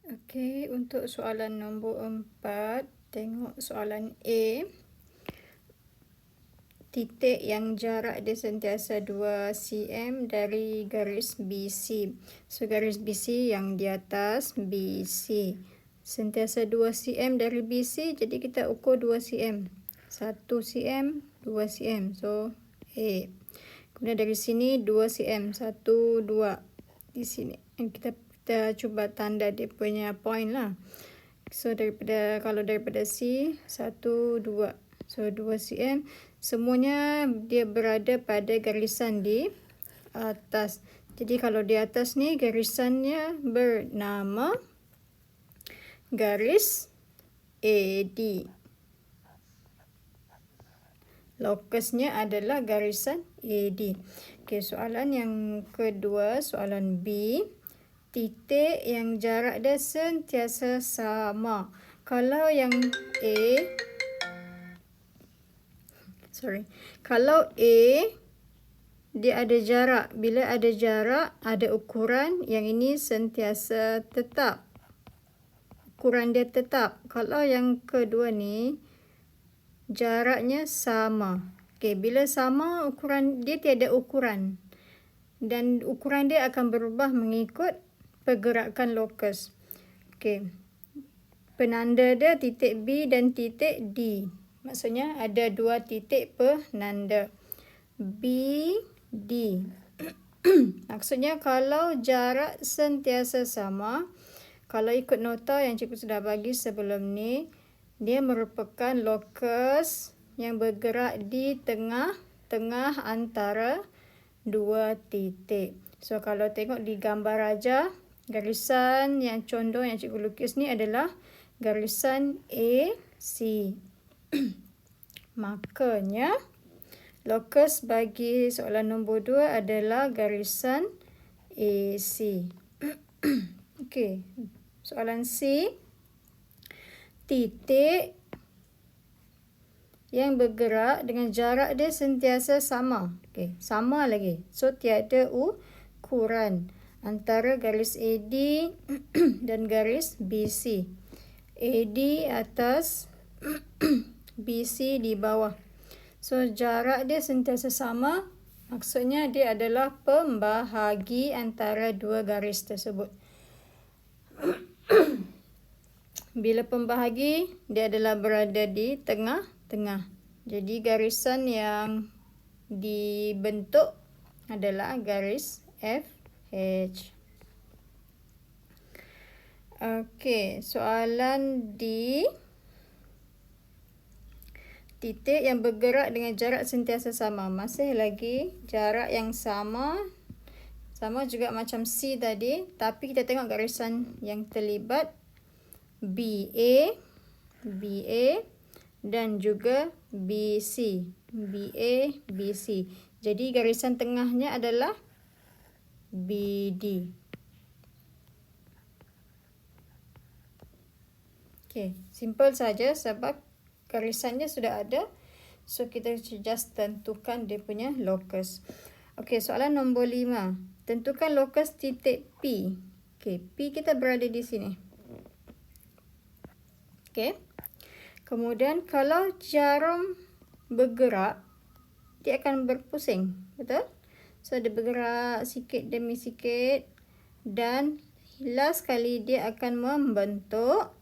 Okey, untuk soalan nombor 4, tengok soalan A. Titik yang jarak dia sentiasa 2 cm dari garis BC. So, garis BC yang di atas BC. Sentiasa 2 cm dari BC, jadi kita ukur 2 cm. 1 cm, 2 cm. So, A. Kemudian dari sini 2 cm. 1, 2. Di sini. Kita cuba tanda dia punya point lah. So, kalau daripada C, 1, 2. So, 2 cm. Semuanya dia berada pada garisan di atas. Jadi, kalau di atas ni garisannya bernama garis AD. Lokusnya adalah garisan AD. Okey, soalan yang kedua, soalan B. Titik yang jarak dia sentiasa sama. Kalau yang A, kalau A dia ada jarak. Bila ada jarak, ada ukuran, yang ini sentiasa tetap. Ukuran dia tetap. Kalau yang kedua ni, jaraknya sama. Okey, bila sama, ukuran dia tiada ukuran. Dan ukuran dia akan berubah mengikut pergerakan lokus. Okey. Penanda dia titik B dan titik D. Maksudnya ada dua titik penanda. B, D. Maksudnya kalau jarak sentiasa sama, kalau ikut nota yang cikgu sudah bagi sebelum ni, dia merupakan lokus yang bergerak di tengah-tengah antara dua titik. So, kalau tengok di gambar aja, garisan yang condong yang cikgu lukis ni adalah garisan AC. Makanya, lokus bagi soalan nombor 2 adalah garisan AC. Okey, soalan C. Titik yang bergerak dengan jarak dia sentiasa sama. Okey, sama lagi. So, tiada ukuran antara garis AD dan garis BC. AD atas, BC di bawah. So, jarak dia sentiasa sama. Maksudnya dia adalah pembahagi antara dua garis tersebut. Bila pembahagi, dia adalah berada di tengah-tengah. Jadi garisan yang dibentuk adalah garis FH. Okey, soalan D. Titik yang bergerak dengan jarak sentiasa sama. Masih lagi jarak yang sama. Sama juga macam C tadi. Tapi kita tengok garisan yang terlibat. BA, BA dan juga BC. BA, BC. Jadi garisan tengahnya adalah BD. Okey, simple saja sebab garisannya sudah ada. So, kita just tentukan dia punya lokus. Okey, soalan nombor 5. Tentukan lokus titik P. Okey, P kita berada di sini. Okey. Kemudian kalau jarum bergerak, dia akan berpusing. Betul? So, dia bergerak sikit demi sikit. Dan last kali dia akan membentuk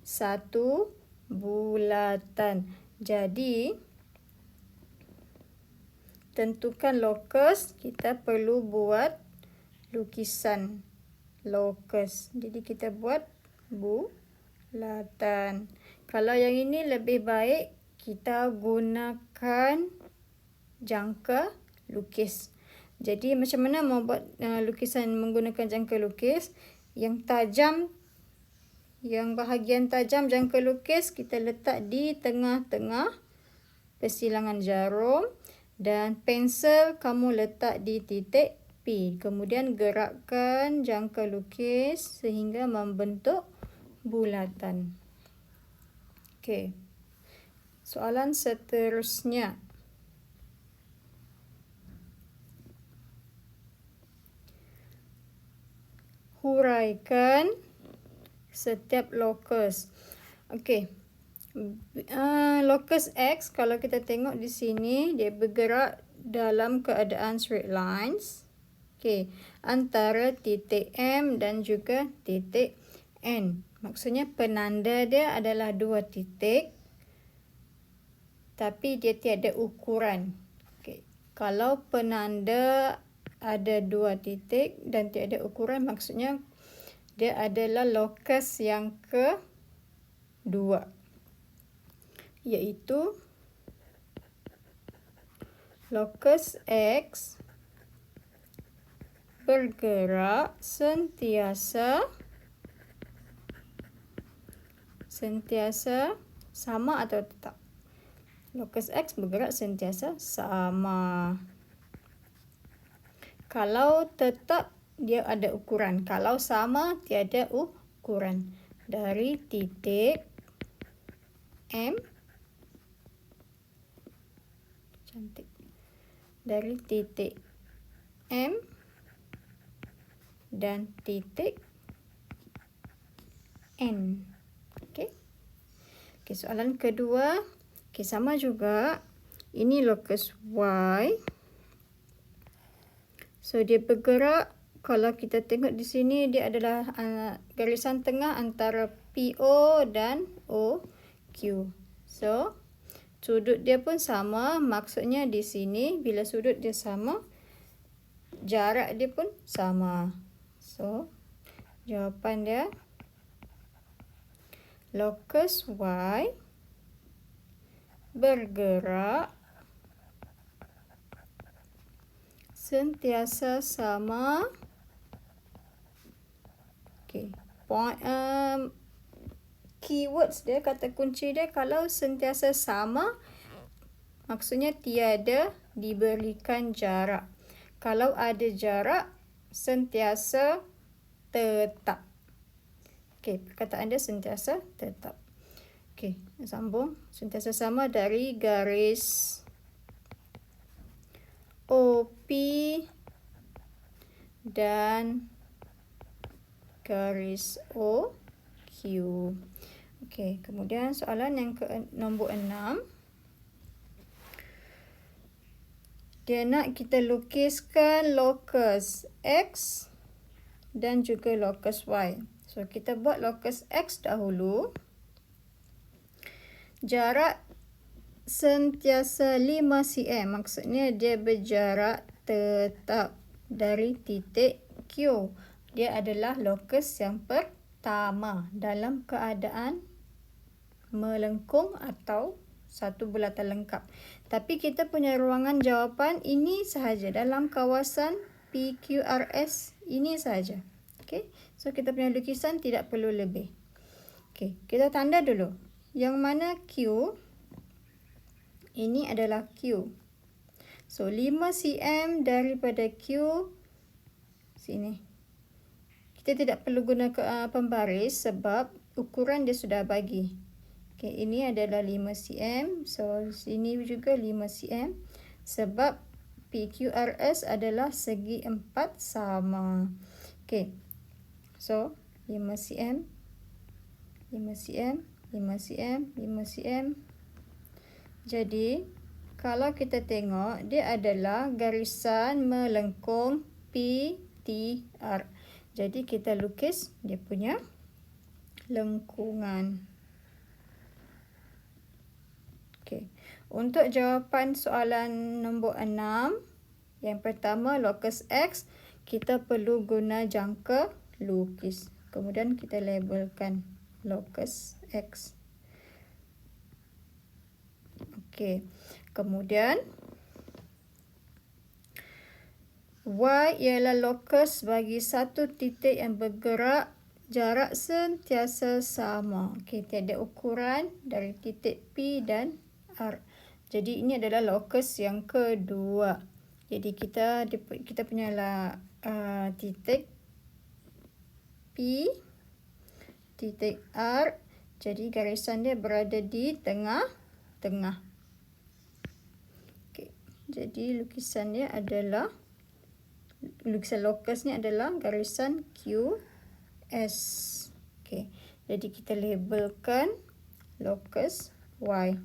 satu bulatan. Jadi, tentukan lokus, kita perlu buat lukisan lokus. Jadi, kita buat bulatan. Kalau yang ini lebih baik kita gunakan jangka lukis. Jadi macam mana mau buat lukisan menggunakan jangka lukis? Yang tajam, yang bahagian tajam jangka lukis kita letak di tengah-tengah persilangan jarum dan pensel kamu letak di titik P. Kemudian gerakkan jangka lukis sehingga membentuk bulatan. Okey. Soalan seterusnya. Huraikan setiap lokus. Okey. Lokus X, kalau kita tengok di sini, dia bergerak dalam keadaan straight lines. Okey, antara titik M dan juga titik N. Maksudnya penanda dia adalah 2 titik, tapi dia tiada ukuran. Okey, kalau penanda ada 2 titik dan tiada ukuran, maksudnya dia adalah lokus yang kedua, iaitu lokus X bergerak sentiasa sama atau tetap. Lokus X bergerak sentiasa sama. Kalau tetap, dia ada ukuran. Kalau sama, tiada ukuran. Dari titik M, cantik. Dari titik M dan titik N. Okey. Okey, soalan kedua. Okey, sama juga. Ini lokus Y. So, dia bergerak, kalau kita tengok di sini, dia adalah garisan tengah antara PO dan OQ. So, sudut dia pun sama, maksudnya di sini, bila sudut dia sama, jarak dia pun sama. So, jawapan dia, lokus Y bergerak sentiasa sama. Okey, keywords dia, kata kunci dia, kalau sentiasa sama, maksudnya tiada diberikan jarak. Kalau ada jarak, sentiasa tetap. Okey, perkataan dia sentiasa tetap. Okey, sambung. Sentiasa sama dari garis OP dan garis OQ. Okey, kemudian soalan yang nombor 6. Dia nak kita lukiskan lokus X dan juga lokus Y. So, kita buat lokus X dahulu. Jarak sentiasa 5 cm, maksudnya dia berjarak tetap dari titik Q. Dia adalah lokus yang pertama dalam keadaan melengkung atau satu bulatan lengkap. Tapi kita punya ruangan jawapan ini sahaja, dalam kawasan PQRS ini sahaja. Okey, so kita punya lukisan tidak perlu lebih. Okey, kita tanda dulu. Yang mana Q? Ini adalah Q. So, 5 cm daripada Q sini. Kita tidak perlu guna pembaris sebab ukuran dia sudah bagi. Okay, ini adalah 5 cm. So, sini juga 5 cm. Sebab PQRS adalah segi 4 sama. Okay. So, 5 cm, 5 cm, 5 cm, 5 cm. Jadi, kalau kita tengok, dia adalah garisan melengkung PTR. Jadi, kita lukis dia punya lengkungan. Okey. Untuk jawapan soalan nombor 6, yang pertama, lokus X, kita perlu guna jangka lukis. Kemudian kita labelkan lokus X. Okey. Kemudian Y ialah lokus bagi satu titik yang bergerak jarak sentiasa sama. Okey, tiada ukuran dari titik P dan R. Jadi ini adalah lokus yang kedua. Jadi kita punya titik P, titik R. Jadi garisan dia berada di tengah-tengah. Okey. Jadi lukisan lokusnya adalah garisan QS. Okey. Jadi kita labelkan locus Y.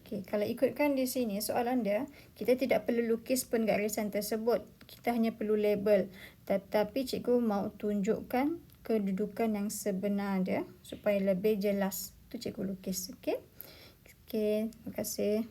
Okey, kalau ikutkan di sini soalan dia, kita tidak perlu lukis penggarisan tersebut. Kita hanya perlu label. Tetapi cikgu mau tunjukkan kedudukan yang sebenar dia supaya lebih jelas. Tu cikgu lukis. Okey. Okey, terima kasih.